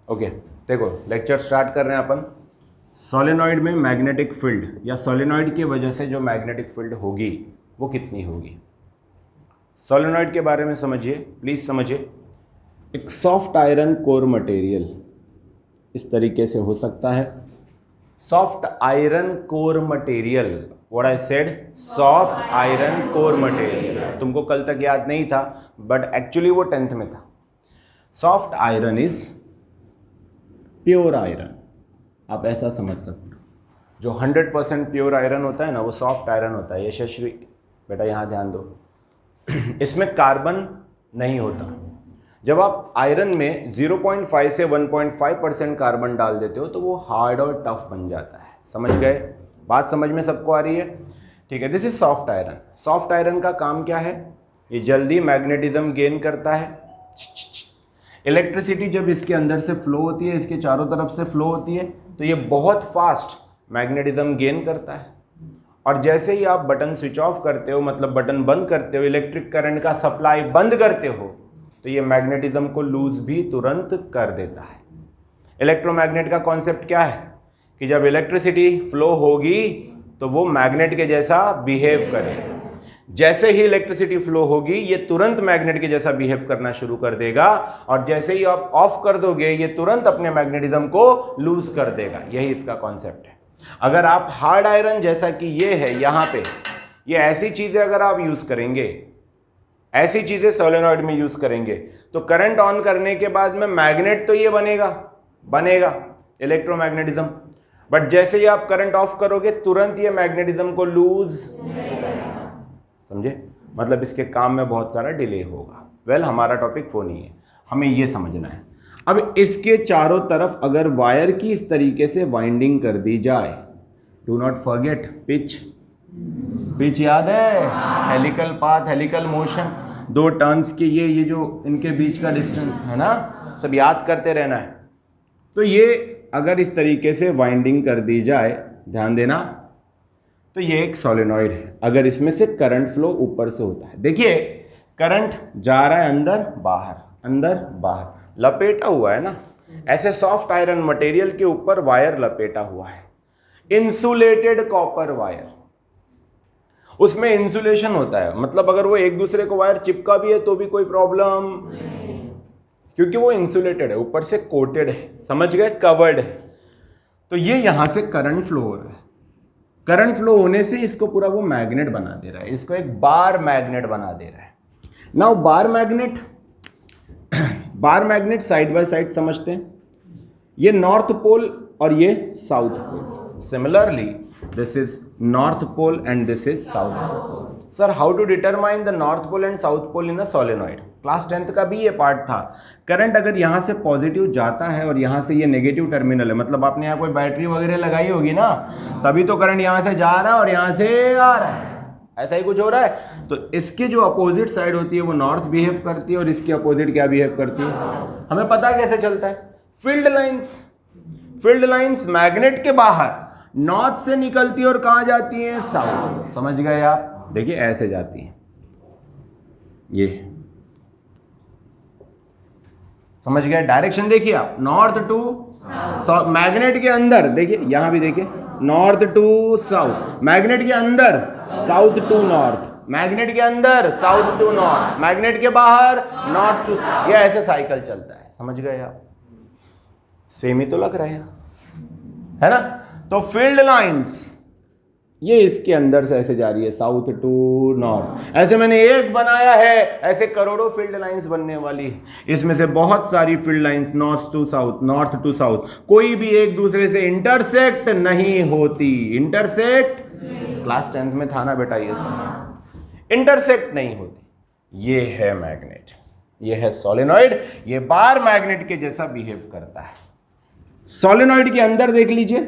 Okay देखो lecture start कर रहे हैं अपन। सोलेनॉइड में मैग्नेटिक फील्ड या सोलेनॉइड की वजह से जो मैग्नेटिक फील्ड होगी वो कितनी होगी। सोलेनॉइड के बारे में समझिए, प्लीज समझिए। एक सॉफ्ट आयरन कोर मटेरियल इस तरीके से हो सकता है। Soft iron core material, what I said, soft iron core material. तुमको कल तक याद नहीं था बट एक्चुअली वो 10th में था। Soft iron is pure iron, आप ऐसा समझ सकते हो। जो 100% प्योर आयरन होता है ना वो सॉफ्ट आयरन होता है। यशस्वी बेटा यहाँ ध्यान दो, इसमें कार्बन नहीं होता। जब आप आयरन में 0.5 से 1.5% कार्बन डाल देते हो तो वो हार्ड और टफ बन जाता है। समझ गए? बात समझ में सबको आ रही है? ठीक है, this is soft iron. Soft iron का काम क्या है? ये जल्दी मैग्नेटिज्म गेन करता है। इलेक्ट्रिसिटी जब इसके अंदर से फ्लो होती है, इसके चारों तरफ से फ्लो होती है, तो ये बहुत फास्ट मैग्नेटिज्म गेन करता है। और जैसे ही आप बटन स्विच ऑफ करते हो, मतलब बटन बंद करते हो, इलेक्ट्रिक करंट का सप्लाई बंद करते हो, तो ये मैग्नेटिज्म को लूज भी तुरंत कर देता है। इलेक्ट्रोमैग्नेट का कॉन्सेप्ट क्या है कि जब इलेक्ट्रिसिटी फ्लो होगी तो वो मैग्नेट के जैसा बिहेव करेगा। जैसे ही इलेक्ट्रिसिटी फ्लो होगी ये तुरंत मैग्नेट के जैसा बिहेव करना शुरू कर देगा, और जैसे ही आप ऑफ कर दोगे ये तुरंत अपने मैग्नेटिज्म को लूज कर देगा। यही इसका कॉन्सेप्ट है। अगर आप हार्ड आयरन जैसा कि ये है यहाँ पे, ये ऐसी चीजें अगर आप यूज करेंगे, ऐसी चीजें सोलेनॉइड में यूज करेंगे, तो करंट ऑन करने के बाद में मैग्नेट तो ये बनेगा इलेक्ट्रोमैग्नेटिज्म, बट जैसे ही आप करंट ऑफ करोगे तुरंत ये मैग्नेटिज्म को लूज, समझे? मतलब इसके काम में बहुत सारा डिले होगा। वेल हमारा टॉपिक वो नहीं है, हमें ये समझना है। अब इसके चारों तरफ अगर वायर की इस तरीके से वाइंडिंग कर दी जाए, डू नॉट फॉरगेट पिच याद है? हेलिकल पाथ, हेलिकल मोशन, दो टर्न्स के ये जो इनके बीच का डिस्टेंस है ना, सब याद करते रहना है। तो ये अगर इस तरीके से वाइंडिंग कर दी जाए, ध्यान देना, तो ये एक सोलेनॉइड है। अगर इसमें से करंट फ्लो ऊपर से होता है, देखिए करंट जा रहा है अंदर बाहर, लपेटा हुआ है ना, ऐसे सॉफ्ट आयरन मटेरियल के ऊपर वायर लपेटा हुआ है, इंसुलेटेड कॉपर वायर। उसमें इंसुलेशन होता है, मतलब अगर वो एक दूसरे को वायर चिपका भी है तो भी कोई प्रॉब्लम नहीं, क्योंकि वो इंसुलेटेड है, ऊपर से कोटेड है, समझ गए, कवर्ड है। तो ये यहां से करंट फ्लो हो रहा है। करंट फ्लो होने से इसको पूरा वो मैग्नेट बना दे रहा है, इसको एक बार मैग्नेट बना दे रहा है। Now bar magnet side by side समझते हैं। ये नॉर्थ पोल और ये south pole. Similarly this is north pole and this is south pole. Sir how to determine the north pole and south pole in a solenoid? Class 10th का भी ये part था। Current अगर यहाँ से positive जाता है और यहाँ से ये नेगेटिव टर्मिनल है, मतलब आपने यहाँ कोई बैटरी वगैरह लगाई होगी ना, तभी तो करंट यहाँ से जा रहा है और यहाँ से आ रहा है, ऐसा ही कुछ हो रहा है। तो इसकी जो अपोजिट साइड होती है वो नॉर्थ बिहेव करती है और इसकी अपोजिट क्या बिहेव करती है? हमें पता कैसे चलता है? फील्ड लाइंस मैग्नेट के बाहर नॉर्थ से निकलती है और कहाँ जाती है? साउथ। समझ गए आप? देखिए ऐसे जाती है, ये समझ गए? डायरेक्शन देखिए आप, नॉर्थ टू साउथ। मैग्नेट के अंदर देखिए, यहां भी देखिए, नॉर्थ टू साउथ, मैग्नेट के अंदर साउथ टू नॉर्थ, मैग्नेट के अंदर साउथ टू नॉर्थ, मैग्नेट के बाहर नॉर्थ टू, ये ऐसे साइकिल चलता है। समझ गए आप? सेम ही तो लग रहा है ना? तो फील्ड लाइंस ये इसके अंदर से ऐसे जा रही है, साउथ टू नॉर्थ। ऐसे मैंने एक बनाया है, ऐसे करोड़ों फील्ड लाइंस बनने वाली है। इसमें से बहुत सारी field lines north to south, कोई भी एक दूसरे से इंटरसेक्ट नहीं होती। इंटरसेक्ट क्लास 10th में था ना बेटा, ये सब इंटरसेक्ट नहीं होती। ये है मैग्नेट, ये है सोलेनॉइड, ये बार मैग्नेट के जैसा बिहेव करता है। सोलेनॉइड के अंदर देख लीजिए,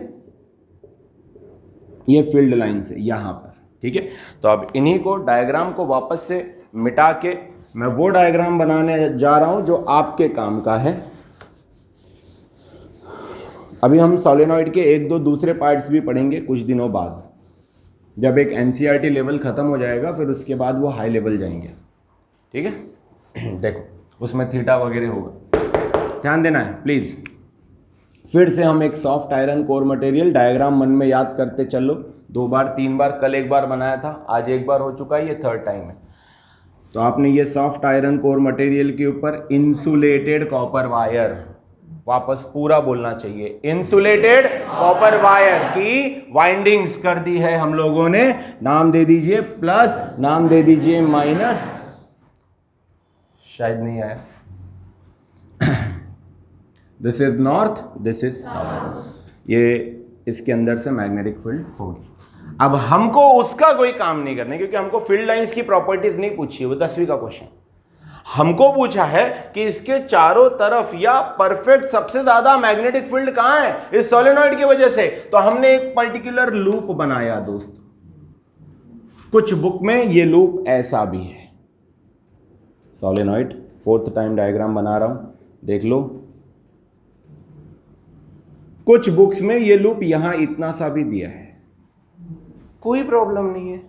ये फील्ड लाइंस है यहां पर, ठीक है। तो अब इन्हीं को डायग्राम को वापस से मिटा के मैं वो डायग्राम बनाने जा रहा हूं जो आपके काम का है। अभी हम सोलेनॉइड के एक दो दूसरे पार्ट्स भी पढ़ेंगे कुछ दिनों बाद, जब एक एनसीईआरटी लेवल खत्म हो जाएगा, फिर उसके बाद वो हाई लेवल जाएंगे, ठीक है। देखो उसमें थीटा वगैरह होगा, ध्यान देना है प्लीज। फिर से हम एक soft iron core material diagram मन में याद करते चलो, 2 बार 3 बार, कल एक बार बनाया था, आज एक बार हो चुका है, ये थर्ड टाइम है। तो आपने ये सॉफ्ट आयरन कोर मटेरियल के ऊपर इंसुलेटेड कॉपर वायर, वापस पूरा बोलना चाहिए, इंसुलेटेड कॉपर वायर की वाइंडिंग्स कर दी है हम लोगों ने, नाम दे दीजिए प्लस, नाम दे दीजिए माइनस, शायद नहीं आया। This is north, this is south, ये इसके अंदर से मैग्नेटिक फील्ड होगी। अब हमको उसका कोई काम नहीं करना, क्योंकि हमको फील्ड लाइंस की प्रॉपर्टीज नहीं पूछी है, वो 10वीं का क्वेश्चन। हमको पूछा है कि इसके चारों तरफ या परफेक्ट सबसे ज्यादा मैग्नेटिक फील्ड कहां है, इस सोलेनॉइड की वजह से। तो हमने एक पर्टिकुलर लूप बनाया दोस्तों, कुछ बुक में ये लूप ऐसा भी है, सोलेनॉइड, 4th टाइम डायग्राम बना रहा हूं, देख लो। कुछ बुक्स में ये लूप यहां इतना सा भी दिया है, कोई प्रॉब्लम नहीं है,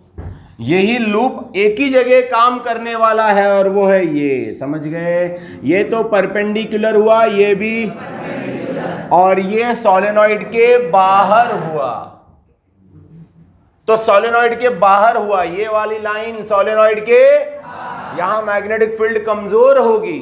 यही लूप एक ही जगह काम करने वाला है, और वो है ये, समझ गए। ये तो परपेंडिकुलर हुआ, ये भी, और ये सोलेनॉइड के बाहर हुआ। तो सोलेनॉइड के बाहर हुआ, ये वाली लाइन सोलेनॉइड के, यहां मैग्नेटिक फील्ड कमजोर होगी,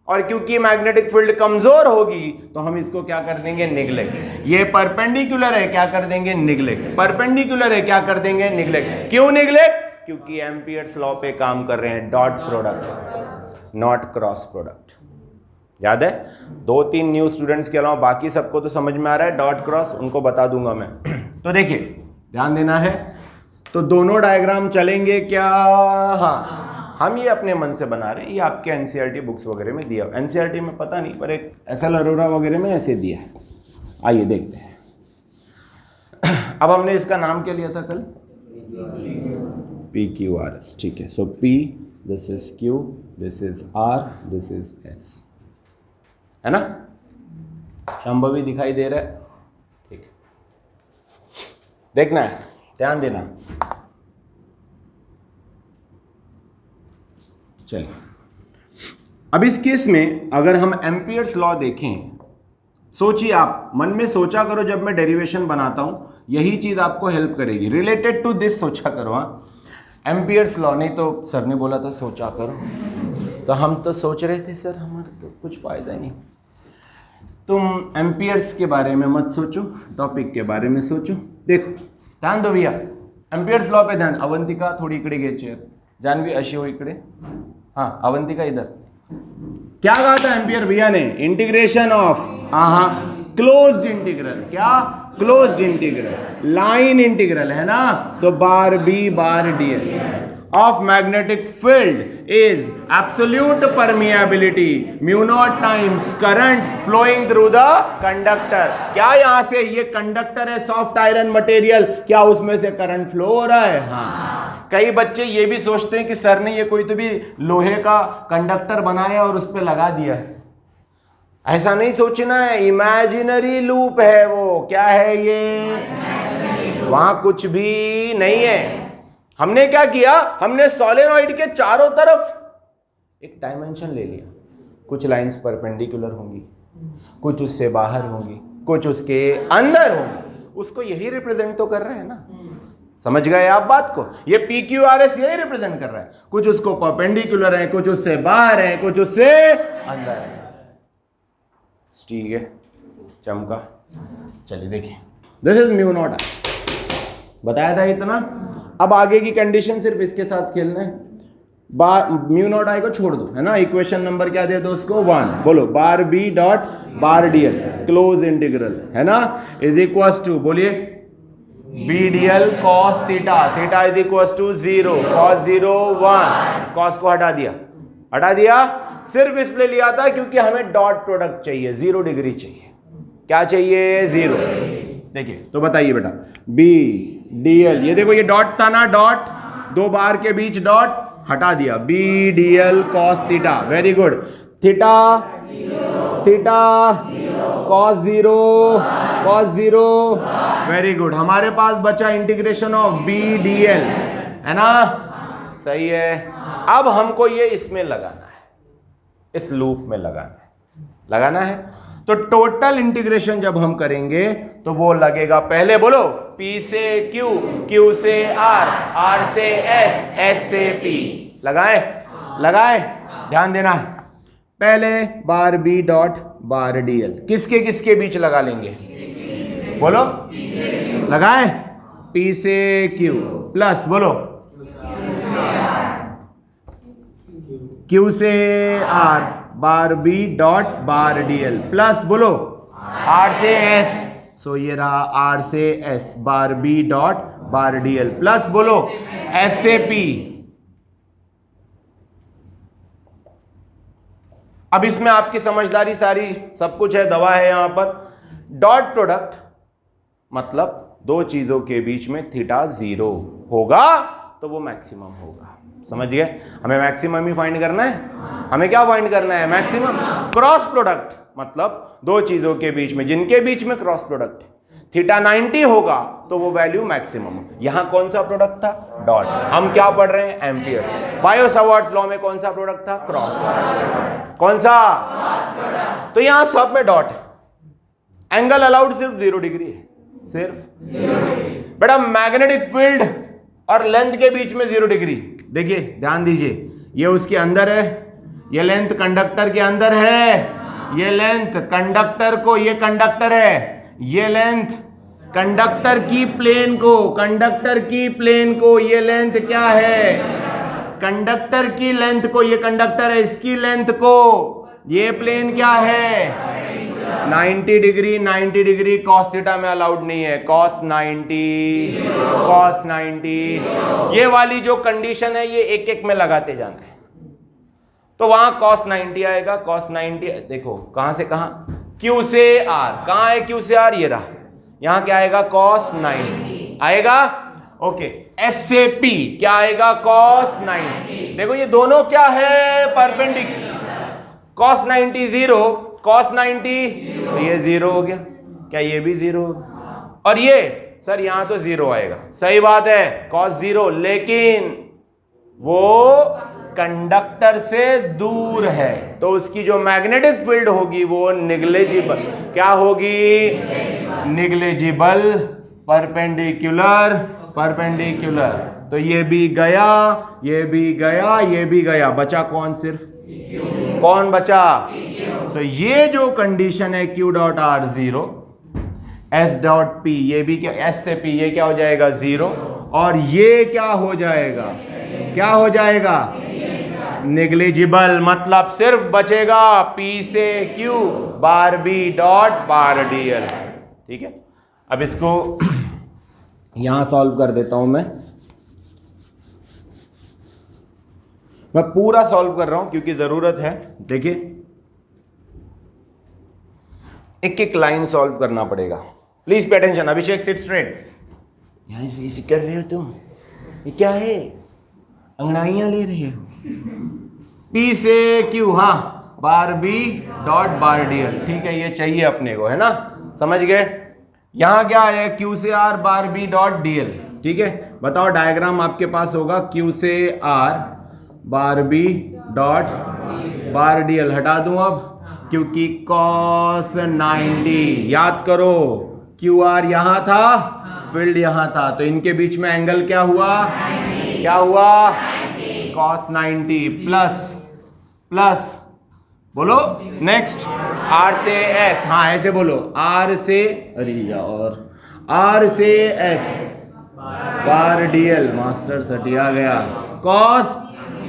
और क्योंकि मैग्नेटिक फील्ड कमजोर होगी तो हम इसको क्या कर देंगे, निगलेक्ट। ये परपेंडिकुलर है, क्या कर देंगे, निगलेक्ट। परपेंडिकुलर है, क्या कर देंगे, निगलेक्ट। क्यों निगलेक्ट, क्योंकि एम्पियर्स लॉ पे काम कर रहे हैं, dot product not cross product. याद है, 2-3 न्यू स्टूडेंट्स के अलावा बाकी सबको तो समझ में आ रहा है, डॉट क्रॉस उनको बता दूंगा मैं। तो देखिए ध्यान देना है, तो दोनों डायग्राम चलेंगे क्या, हाँ हम ये अपने मन से बना रहे हैं, ये आपके एनसीईआरटी बुक्स वगैरह में दिया, एनसीईआरटी में पता नहीं, पर एक एसएल अरोरा वगैरह में ऐसे दिया है। आइए देखते हैं। अब हमने इसका नाम क्या लिया था कल, PQRS, ठीक है। सो P, this is Q, this is R, this is S, है ना, शंभवी दिखाई दे रहा है, ठीक है, देखना है, ध्यान देना। चलिए, अब इस केस में अगर हम एम्पियर्स लॉ देखें, सोचिए आप मन में सोचा करो, जब मैं डेरिवेशन बनाता हूं यही चीज आपको हेल्प करेगी, रिलेटेड टू दिस सोचा करो। हाँ, एम्पियर्स लॉ, नहीं तो सर ने बोला था सोचा करो, तो हम तो सोच रहे थे सर, हमारा तो कुछ फायदा नहीं। तुम एम्पियर्स के बारे में मत सोचो, टॉपिक के बारे में सोचो। देखो ध्यान दो भैया, एम्पियर्स लॉ पे ध्यान। अवंतिका थोड़ी इकडे घे चेयर, जानवी अशी हो इकडे, हाँ अवंतिका इधर। क्या कहा था एम्पियर भैया ने, इंटीग्रेशन ऑफ, क्लोज्ड इंटीग्रल, क्या क्लोज्ड इंटीग्रल, लाइन इंटीग्रल, है ना। So bar B bar DL of magnetic field is absolute permeability mu naught times current flowing through the conductor. क्या यहां से ये कंडक्टर है, सॉफ्ट आयरन मटेरियल, क्या उसमें से करंट फ्लो हो रहा है, हाँ। कई बच्चे ये भी सोचते हैं कि सर ने ये कोई तो भी लोहे का कंडक्टर बनाया और उस पर लगा दिया है, ऐसा नहीं सोचना है, इमेजिनरी लूप है वो। क्या है ये, वहां कुछ भी नहीं है। हमने क्या किया, हमने सोलेनॉइड के चारों तरफ एक डायमेंशन ले लिया, कुछ लाइंस परपेंडिकुलर होंगी, कुछ उससे बाहर होंगी, कुछ उसके अंदर होंगी, उसको यही रिप्रेजेंट तो कर रहे हैं ना, समझ गए आप बात को। ये PQRS यही रिप्रेजेंट कर रहा है, कुछ उसको परपेंडिकुलर है, कुछ उससे बाहर है, कुछ उससे अंदर है, ठीक है, चमका। चलिए देखिए, दिस इज म्यू नॉट, बताया था इतना। अब आगे की कंडीशन सिर्फ इसके साथ खेलना है, बार म्यू नॉट आई को छोड़ दो, है ना। इक्वेशन नंबर क्या दे दो उसको, 1, बोलो bar B dot bar DL close integral, है ना, इज इक्वल टू, बोलिए B DL cos theta, theta is equal to 0, cos 0 1, cos को हटा दिया, हटा दिया, सिर्फ इसलिए लिया था क्योंकि हमें डॉट प्रोडक्ट चाहिए, 0 डिग्री चाहिए। क्या चाहिए, 0। देखिए तो बताइए बेटा, बी डीएल, ये देखो ये डॉट था ना, डॉट, 2 बार के बीच डॉट, हटा दिया, b DL cos theta, very good, theta theta cos 0 cos 0, very good. हमारे पास बचा इंटीग्रेशन ऑफ बी डीएल, है ना, सही है। अब हमको ये इसमें लगाना है, इस लूप में लगाना है, लगाना है। तो टोटल इंटीग्रेशन जब हम करेंगे तो वो लगेगा, पहले बोलो, P से Q, Q से R, R से S, S से P। लगाए ध्यान देना है। पहले बार B डॉट बार DL किसके किसके बीच लगा लेंगे, बोलो, लगाए, P से Q प्लस बोलो Q से R बार B dot bar DL plus बोलो R से S, सो ये रहा R से S बार B dot bar DL plus बोलो S से P। अब इसमें आपकी समझदारी सारी, सब कुछ है, दवा है यहां पर। डॉट प्रोडक्ट मतलब दो चीजों के बीच में थीटा 0 होगा तो वो मैक्सिमम होगा। समझ गए? हमें मैक्सिमम ही फाइंड करना है। हमें क्या फाइंड करना है? मैक्सिमम। क्रॉस प्रोडक्ट मतलब दो चीजों के बीच में, जिनके बीच में क्रॉस प्रोडक्ट है, थीटा 90 होगा तो वो वैल्यू मैक्सिमम। यहां कौन सा प्रोडक्ट था? डॉट। हम क्या पढ़ रहे हैं? एम्पियर्स। बायो-सावर्ट्स लॉ में कौन सा प्रोडक्ट था? क्रॉस। कौन सा? तो यहां सब में डॉट है। एंगल अलाउड सिर्फ 0 डिग्री है, सिर्फ। बेटा मैग्नेटिक फील्ड और लेंथ के बीच में 0 डिग्री। देखिए ध्यान दीजिए, ये उसके अंदर है, ये लेंथ कंडक्टर के अंदर है, ये लेंथ कंडक्टर को, ये कंडक्टर है, ये लेंथ कंडक्टर की प्लेन को, कंडक्टर की प्लेन को, ये लेंथ क्या है? कंडक्टर की लेंथ को, ये कंडक्टर है, इसकी लेंथ को, ये प्लेन क्या है? 90 डिग्री। 90 डिग्री कॉस थीटा में अलाउड नहीं है। कॉस 90, कॉस 90, ये वाली जो कंडीशन है ये एक एक में लगाते जाना है। तो वहां कॉस 90 आएगा। कॉस 90 देखो कहां से कहां? Q से R। कहां है Q से R? ये रहा। यहां क्या आएगा? कॉस 90 आएगा। ओके। S से P क्या आएगा? कॉस 90। देखो ये दोनों क्या है? परपेंडिकुलर। कॉस 90 0, कॉस 90 तो ये 0 हो गया। क्या ये भी 0 हो गया? और ये सर यहां तो 0 आएगा। सही बात है, कॉस 0, लेकिन वो कंडक्टर से दूर है तो उसकी जो मैग्नेटिक फील्ड होगी वो निग्लेजिबल। क्या होगी? निग्लेजिबल। Perpendicular, perpendicular. तो ये भी गया, ये भी गया, ये भी गया। बचा कौन? सिर्फ कौन बचा? सो ये जो कंडीशन है Q dot R 0, S dot P, ये भी क्या? S से P ये क्या हो जाएगा? 0। और ये क्या हो जाएगा? क्या हो जाएगा? नेग्लिजिबल। मतलब सिर्फ बचेगा P से Q बार B डॉट बार DL। ठीक है, अब इसको यहां सॉल्व कर देता हूं। मैं पूरा सॉल्व कर रहा हूं क्योंकि जरूरत है। देखिए एक एक लाइन सॉल्व करना पड़ेगा। Please pay attention. Abhishek seat straight. यहां से कर रहे हो तुम? ये क्या है? अंगड़ाइयां ले रहे हो? P से Q, हाँ, बार B डॉट बार DL। ठीक है, ये चाहिए अपने को, है ना? समझ गए? यहां क्या है? Q से R बार B डॉट DL। ठीक है, बताओ डायग्राम आपके पास होगा Q से R बार B डॉट बार DL। हटा दूं अब क्योंकि cos 90, याद करो QR यहां था, फील्ड यहां था, तो इनके बीच में एंगल क्या हुआ? क्या हुआ? cos 90 प्लस प्लस बोलो नेक्स्ट R से S। हाँ ऐसे बोलो, R से, अरे यार, R से S बार DL। मास्टर सटिया गया। cos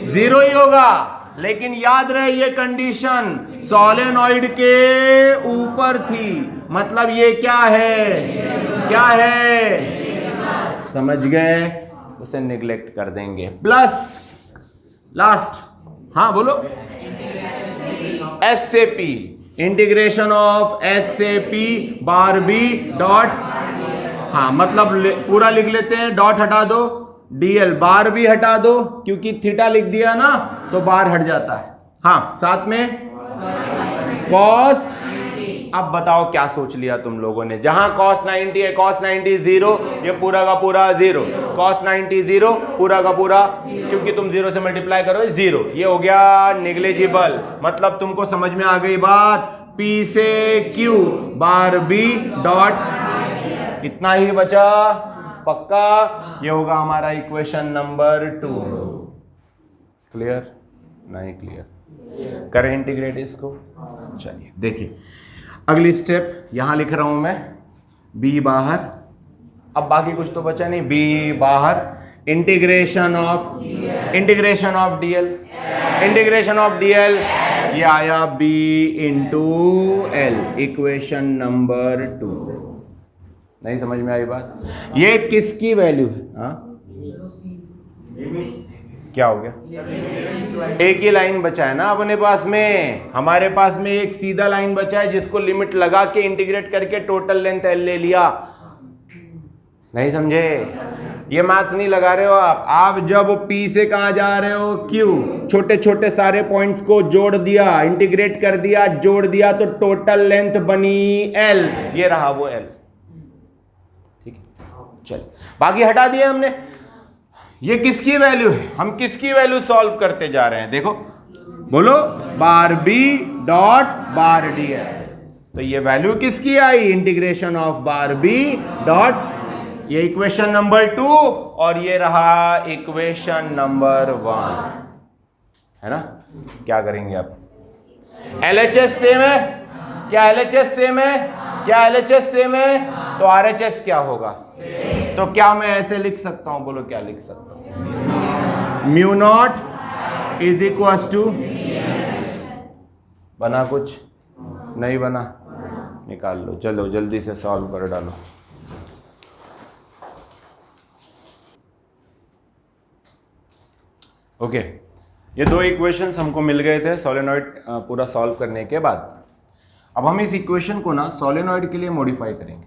0 ही होगा, लेकिन याद रहे ये कंडीशन सोलेनॉइड के ऊपर थी। मतलब ये क्या है? क्या है? समझ गए? उसे निगलेक्ट कर देंगे। प्लस लास्ट, हाँ बोलो, S से P, इंटीग्रेशन ऑफ S से P बार B डॉट, हाँ मतलब पूरा लिख लेते हैं, डॉट हटा दो, DL बार भी हटा दो क्योंकि थीटा लिख दिया ना तो बार हट जाता है। हाँ साथ में cos। अब बताओ क्या सोच लिया तुम लोगों ने? जहां cos 90 है, cos 90 0, ये पूरा का पूरा 0, cos 90 0 पूरा का पूरा, क्योंकि तुम 0 से मल्टीप्लाई करो 0, ये हो गया निग्लिजिबल। मतलब तुमको समझ में आ गई बात? P से Q बार B डॉट, इतना ही बचा, पक्का? ये होगा हमारा इक्वेशन नंबर 2। क्लियर? नहीं क्लियर? करें इंटीग्रेट इसको। चलिए देखिए अगली स्टेप यहां लिख रहा हूं मैं, B बाहर, अब बाकी कुछ तो बचा नहीं, B बाहर, integration of DL, integration of DL, ये आया B into L, equation number 2। नहीं समझ में आई बात? ये किसकी वैल्यू है? हाँ क्या हो गया? एक ही लाइन बचा है ना अपने पास में, हमारे पास में एक सीधा लाइन बचा है जिसको लिमिट लगा के इंटीग्रेट करके टोटल लेंथ L ले लिया। नहीं समझे? ये मैथ्स नहीं लगा रहे हो आप जब P से कहां जा रहे हो Q, छोटे छोटे सारे पॉइंट्स को जोड़ दिया, इंटीग्रेट कर दिया, जोड़ दिया, तो टोटल लेंथ बनी L, ये रहा वो L। ठीक है, चल बाकी हटा दिया हमने। ये किसकी वैल्यू है? हम किसकी वैल्यू सॉल्व करते जा रहे हैं? देखो बोलो, bar B dot bar DL, तो ये वैल्यू किसकी आई? Integration of bar B dot, ये इक्वेशन नंबर 2 और ये रहा इक्वेशन नंबर 1, है ना? क्या करेंगे आप? LHS सेम है क्या? LHS सेम है क्या? LHS सेम है तो RHS क्या होगा? तो क्या मैं ऐसे लिख सकता हूं? बोलो क्या लिख सकता हूं? Mu naught is equal to, बना कुछ? नहीं बना, निकाल लो, चलो जल्दी से सॉल्व कर डालो। ओके, ये दो इक्वेशंस हमको मिल गए थे सोलेनॉइड पूरा सॉल्व करने के बाद। अब हम इस इक्वेशन को ना सोलेनॉइड के लिए मॉडिफाई करेंगे,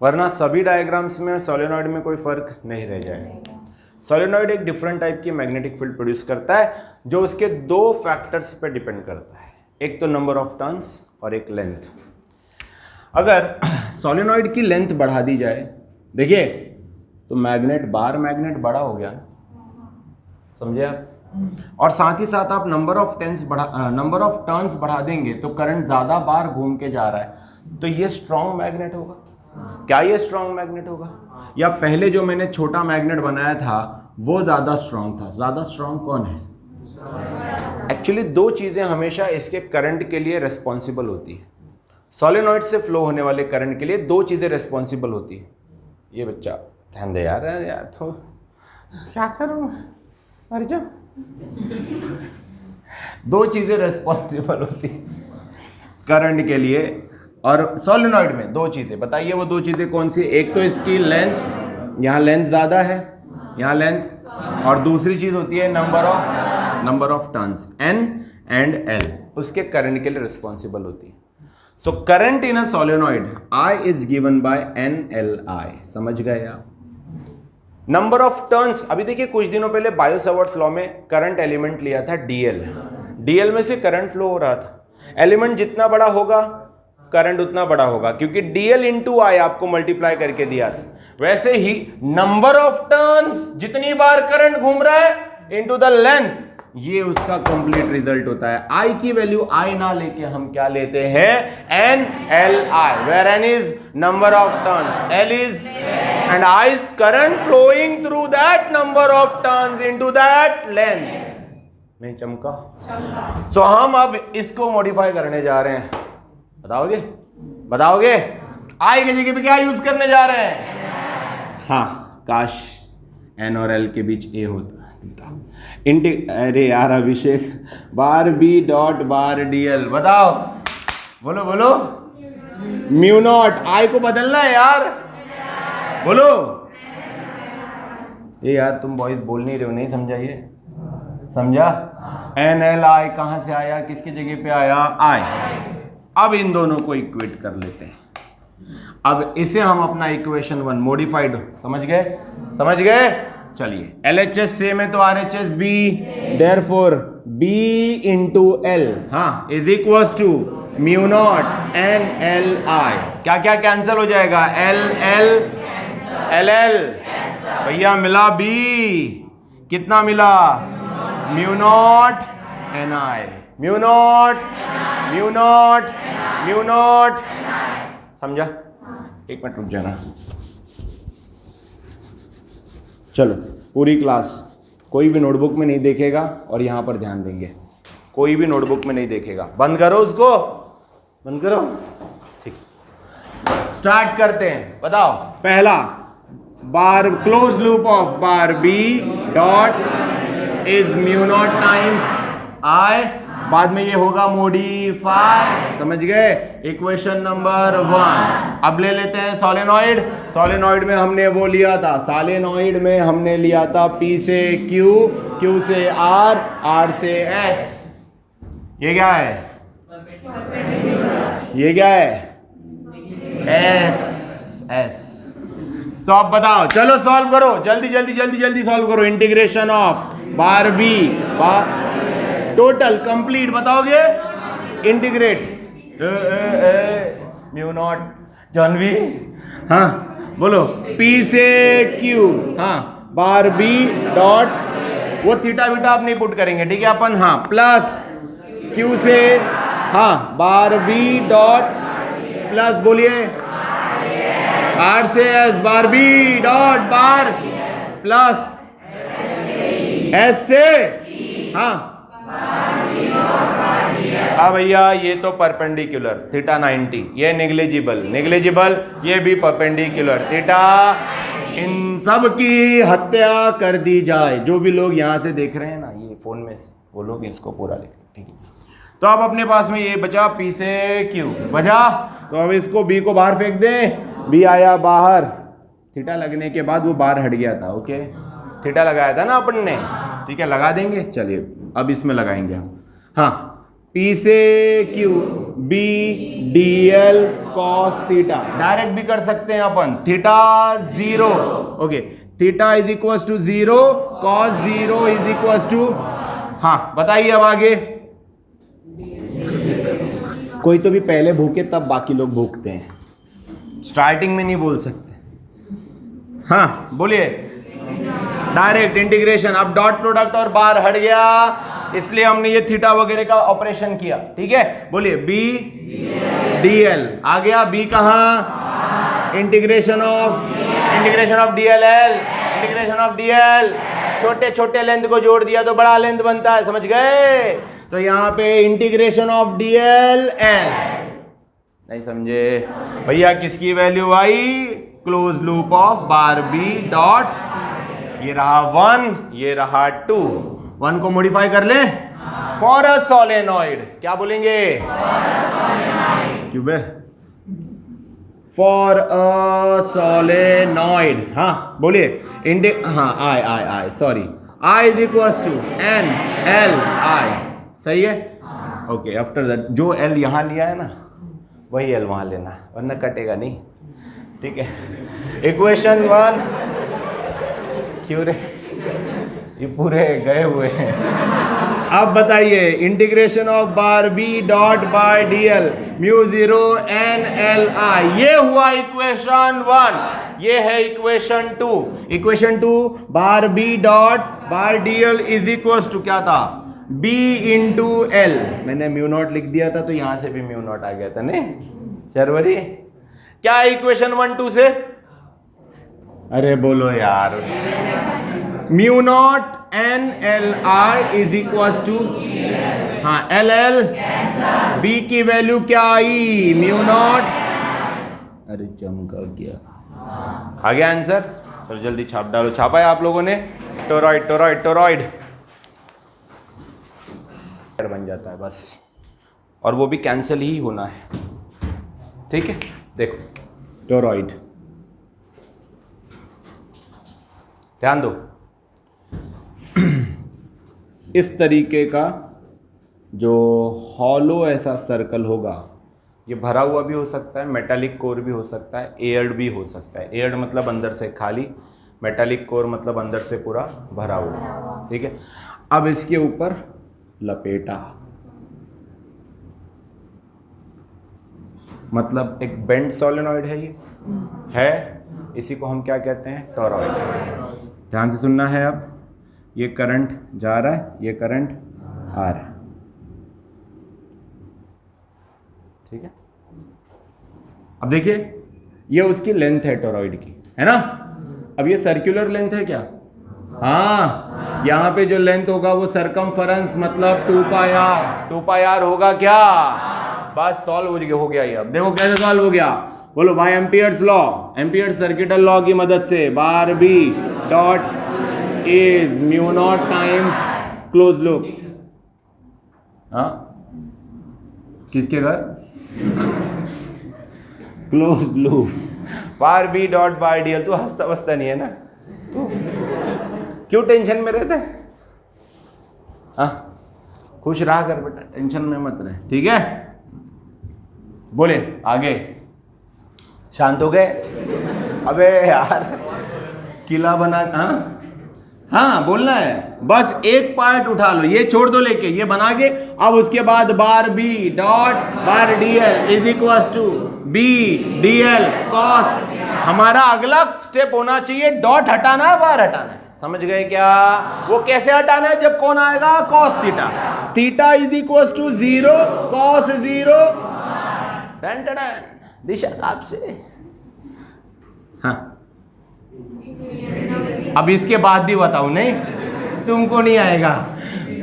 वरना सभी डायग्राम्स में सोलेनॉइड में कोई फर्क नहीं रह जाएगा। सोलेनॉइड एक डिफरेंट टाइप की मैग्नेटिक फील्ड प्रोड्यूस करता है जो उसके दो फैक्टर्स पे डिपेंड करता है, एक तो नंबर ऑफ टर्न्स और एक लेंथ। अगर सोलेनॉइड की लेंथ बढ़ा दी जाए, देखिए, तो बार मैग्नेट बड़ा हो गया ना, समझे आप? और साथ ही साथ आप नंबर ऑफ टर्न्स बढ़ा देंगे तो करंट ज्यादा बार घूम के जा रहा है, तो ये स्ट्रॉन्ग मैग्नेट होगा। क्या ये स्ट्रॉन्ग मैग्नेट होगा? या पहले जो मैंने छोटा मैग्नेट बनाया था वो ज्यादा स्ट्रॉन्ग था? ज्यादा स्ट्रॉन्ग कौन है? एक्चुअली दो चीजें हमेशा इसके करंट के लिए रेस्पॉन्सिबल होती है। सोलेनॉइड से फ्लो होने वाले करंट के लिए दो चीजें रेस्पॉन्सिबल होती है। ये बच्चा ध्यान दे यार तो क्या करूं, मर जा। दो चीजें रेस्पॉन्सिबल होती है करंट के लिए, और सोलेनॉइड में दो चीजें, बताइए वो दो चीजें कौन सी? एक तो इसकी लेंथ, यहाँ लेंथ ज्यादा है, यहाँ लेंथ, और दूसरी चीज होती है number of turns, N and L, उसके करंट के लिए रिस्पॉन्सिबल होती है। So current in a solenoid I is given by NLI, समझ गए आप? नंबर ऑफ टर्न्स, अभी देखिए कुछ दिनों पहले बायो-सावर्ट्स लॉ में करंट एलिमेंट लिया था DL में से करंट फ्लो हो रहा था। एलिमेंट जितना बड़ा होगा करंट उतना बड़ा होगा, क्योंकि DL इंटू I आपको मल्टीप्लाई करके दिया था। वैसे ही नंबर ऑफ टर्न्स, जितनी बार करंट घूम रहा है इनटू द लेंथ, ये उसका कंप्लीट रिजल्ट होता है। I की वैल्यू I ना लेके हम क्या लेते हैं? NLI, where N is number of turns, L is and I is current flowing through that number of turns into that length। नहीं चमका? तो हम अब इसको मॉडिफाई करने जा रहे हैं। बताओगे? I की जगह पे क्या यूज करने जा रहे हैं? हाँ, काश N और L के बीच A होता। अरे यार अभिषेक, बार B डॉट बार DL, बताओ, बोलो। म्यू नॉट I को बदलना है यार, बोलो। ये यार तुम बॉयज बोल नहीं रहे हो, नहीं समझा? ये समझा? NLI कहां से आया, किसकी जगह पे आया? I। अब इन दोनों को इक्वेट कर लेते हैं। अब इसे हम अपना इक्वेशन 1 मॉडिफाइड, समझ गए? चलिए, LHS सेम है तो RHS भी, देयरफॉर B इंटू L, हाँ, is equal to mu naught NLI। क्या कैंसिल हो जाएगा? LL, भैया मिला B, कितना मिला? Mu naught NI, mu naught mu naught समझा? एक मिनट रुक जाना। चलो पूरी क्लास कोई भी नोटबुक में नहीं देखेगा और यहां पर ध्यान देंगे। कोई भी नोटबुक में नहीं देखेगा। बंद करो उसको, बंद करो। ठीक, स्टार्ट करते हैं। बताओ पहला, bar close loop of bar B dot is mu naught times I, बाद में ये होगा मॉडिफाई। समझ गए? Equation number 1। अब ले लेते हैं सॉलेनॉइड। सॉलेनॉइड में हमने वो लिया था, सॉलेनॉइड में हमने लिया था P से Q, Q से R, R से S। ये क्या है? ये क्या है? S। तो अब बताओ, चलो सॉल्व करो, जल्दी जल्दी जल्दी जल्दी सॉल्व करो। Integration of bar B total complete बताओगे? इंटीग्रेट म्यू नॉट जानवी, हाँ बोलो। P से Q, हाँ बार बी डॉट, वो थीटा बीटा आप नहीं पुट करेंगे, ठीक है अपन, हाँ प्लस Q से, हाँ बार बी डॉट प्लस बोलिए R से S, bar B dot bar plus S से, हाँ भैया ये तो परपेंडिकुलर थीटा 90, ये नेग्लिजिबल, ये भी परपेंडिकुलर थीटा। इन सब की हत्या कर दी जाए। जो भी लोग यहाँ से देख रहे हैं ना ये फोन में से, वो लोग इसको पूरा लिखें, ठीक है? तो अब अपने पास में ये बचा P से Q बचा, तो अब इसको B को बाहर फेंक दें। B आया बाहर, थीटा लगने के बाद वो बाहर हट गया था। ओके, थीटा लगाया था ना अपन ने, ठीक है लगा देंगे। चलिए अब इसमें लगाएंगे हम, हाँ P से Q B dl cos theta, direct भी कर सकते हैं अपन, theta 0, okay theta is equal to 0, cos 0 is equal to, हाँ बताइए अब आगे। कोई तो भी पहले भूखे तब बाकी लोग भूखते हैं, स्टार्टिंग में नहीं बोल सकते। हाँ बोलिए, डायरेक्ट इंटीग्रेशन। अब डॉट प्रोडक्ट और बार हट गया, इसलिए हमने ये थीटा वगैरह का ऑपरेशन किया, ठीक है? बोलिए B dl आ गया। B कहाँ? इंटीग्रेशन ऑफ dl, छोटे छोटे लेंथ को जोड़ दिया तो बड़ा लेंथ बनता है, समझ गए? तो यहाँ पे इंटीग्रेशन ऑफ dl l, नहीं समझे भैया? किसकी वैल्यू आई? Close loop of bar B dot, ये रहा 1, ये रहा 2, 1 को मॉडिफाई कर ले फॉर अ सोलेनॉइड। क्या बोलेंगे? क्यों बे? फॉर अ सोलेनॉइड, हाँ बोलिए। हाँ I sorry, I is equal to N L I, सही है? ओके, आफ्टर दैट जो L यहाँ लिया है ना वही L वहाँ लेना, वरना कटेगा नहीं, ठीक है? इक्वेशन 1, क्यों रे ये पूरे गए हुए हैं। अब बताइए, integration of bar B dot by dl mu 0 n l I, ये हुआ इक्वेशन 1। ये है equation 2। Equation 2 bar B dot bar dl is equal to क्या था? b into l। मैंने म्यू नॉट लिख दिया था तो यहां से भी म्यू नॉट आ गया था नहीं चरवरी? क्या है इक्वेशन 1 2 से? अरे बोलो यार, mu naught N L I is equal to, हाँ एल एल, बी की वैल्यू क्या आई? म्यू नॉट, अरे चमका गया, आ गया आंसर। चलो जल्दी छाप डालो। छापा है आप लोगों ने? टोरॉइड बन जाता है बस, और वो भी कैंसिल ही होना है, ठीक है? देखो टोरॉइड, ध्यान दो। इस तरीके का जो हॉलो ऐसा सर्कल होगा, ये भरा हुआ भी हो सकता है, मेटालिक कोर भी हो सकता है, एयर्ड भी हो सकता है। एयर्ड मतलब अंदर से खाली, मेटालिक कोर मतलब अंदर से पूरा भरा हुआ, ठीक है? अब इसके ऊपर लपेटा, मतलब एक बेंड सोलेनॉइड है, ये है, इसी को हम क्या कहते हैं? टोरॉइड। ध्यान से सुनना है। अब ये करंट जा रहा है, ये करंट आ रहा है, ठीक है। अब देखिए ये उसकी लेंथ है टोरॉइड की, है ना। अब ये सर्कुलर लेंथ है क्या? हाँ, यहाँ पे जो लेंथ होगा वो सरकमफरेंस मतलब 2 पाई आर, 2 पाई आर होगा क्या? बस सॉल्व हो गया ये। अब देखो कैसे सॉल्व हो गया, बोलो by Ampere's law, Ampere's circuital law की मदद से bar B dot is mu naught times close loop. हाँ, किसके घर? Close loop bar B dot by DL. तू हंसता बसता नहीं है ना, तू क्यों टेंशन में रहते? हाँ, खुश रहा कर बेटा, टेंशन में मत रहे, ठीक है। बोले आगे, शांत हो गए? अबे यार किला बना, हाँ बोलना है, बस एक पार्ट उठा लो, ये छोड़ दो लेके, ये बना के अब उसके बाद bar B dot bar DL is equal to B DL cos. हमारा अगला स्टेप होना चाहिए डॉट हटाना है, बार हटाना है। समझ गए क्या? वो कैसे हटाना है? जब कौन आएगा? Cos theta. Theta is equal to 0 cos 0 दिशा आपसे। हाँ, अब इसके बाद भी बताओ, नहीं तुमको नहीं आएगा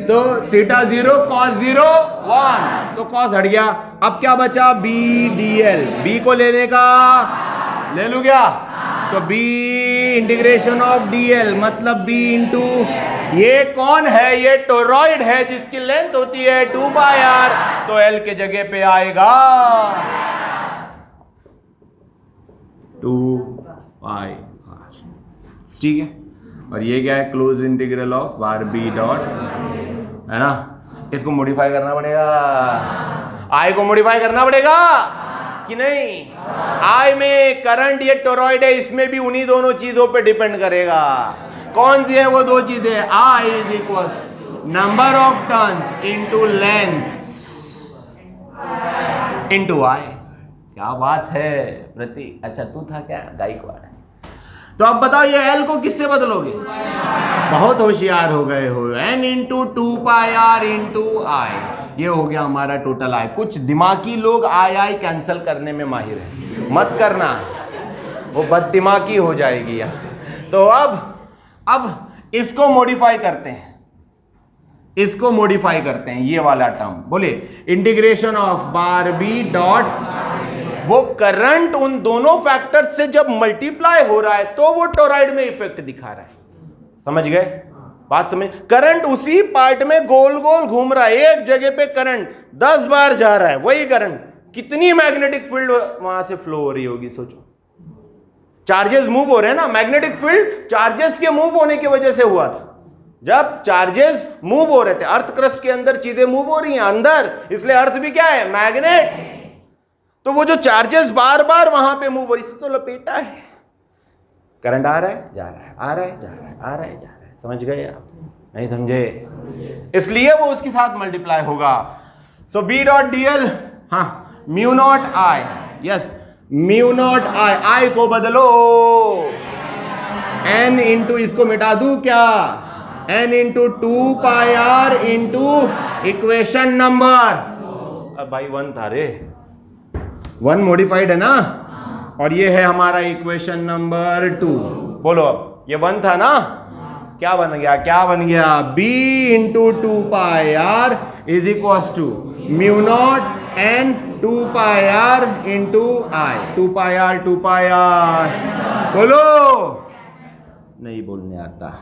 तो थीटा 0 कॉस 0 1, तो कॉस हट गया। अब क्या बचा? बी डीएल, बी को लेने का ले लू क्या? तो बी इंटीग्रेशन ऑफ डीएल मतलब बी इंटू, ये कौन है? ये टोरॉइड है जिसकी लेंथ होती है 2 पाई आर, तो एल के जगह पे आएगा 2 पाई आर, ठीक है। और ये क्या है? Close integral of bar B dot, है ना। इसको मॉडिफाई करना पड़ेगा, आई को मॉडिफाई करना पड़ेगा कि नहीं? आई में करंट, ये टोरॉइड है, इसमें भी उन्हीं दोनों चीजों पे डिपेंड करेगा। कौन सी है वो दो चीजें? I is equal number of turns into length into I. क्या बात है प्रतीक, अच्छा तू था क्या? गायकवाड़। तो अब बताओ ये एल को किससे बदलोगे? बहुत होशियार हो गए हो। N into 2 pi R into I, ये हो गया हमारा टोटल आई। कुछ दिमागी लोग आई कैंसिल करने में माहिर है, मत करना, वो बददिमागी हो जाएगी यार। तो अब इसको मॉडिफाई करते हैं, इसको मॉडिफाई करते हैं, ये वाला टर्म। बोले integration of bar B dot, वो करंट उन दोनों फैक्टर से जब मल्टीप्लाई हो रहा है तो वो टोरॉइड में इफेक्ट दिखा रहा है। समझ गए बात? समझ, करंट उसी पार्ट में गोल गोल घूम रहा है, एक जगह पे करंट 10 बार जा रहा है, वही करंट, कितनी मैग्नेटिक फील्ड वहां से फ्लो हो रही होगी सोचो। चार्जेस मूव हो रहे हैं ना, मैग्नेटिक फील्ड चार्जेस के मूव होने की वजह से हुआ था। जब चार्जेस मूव हो रहे थे, अर्थ क्रस्ट के अंदर चीजें मूव हो रही हैं अंदर, इसलिए अर्थ भी क्या है? मैग्नेट। तो वो जो चार्जेस बार बार वहां पे मूव हो रही, इससे तो लपेटा है, करंट आ रहा है जा रहा है, आ रहा है जा रहा है, आ रहा है जा रहा है। समझ गए आप? नहीं समझे? इसलिए वो उसके साथ मल्टीप्लाई होगा। सो बी डॉट डीएल, हाँ, mu naught I, yes mu naught I, I को बदलो एन इंटू, इसको मिटा दू क्या? N into 2 pi R into equation number, अब भाई 1 था रे, 1 मॉडिफाइड है ना, और ये है हमारा इक्वेशन नंबर 2। बोलो अब ये 1 था ना, क्या बन गया? क्या बन गया? b into 2 pi R is equal to mu naught N 2 pi R into I, 2 pi R 2 pi R, बोलो नहीं बोलने आता,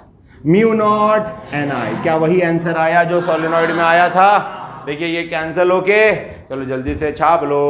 म्यू नॉट एन आई। क्या वही आंसर आया जो सोलेनॉइड में आया था? देखिए ये कैंसिल होके, चलो जल्दी से छाप लो।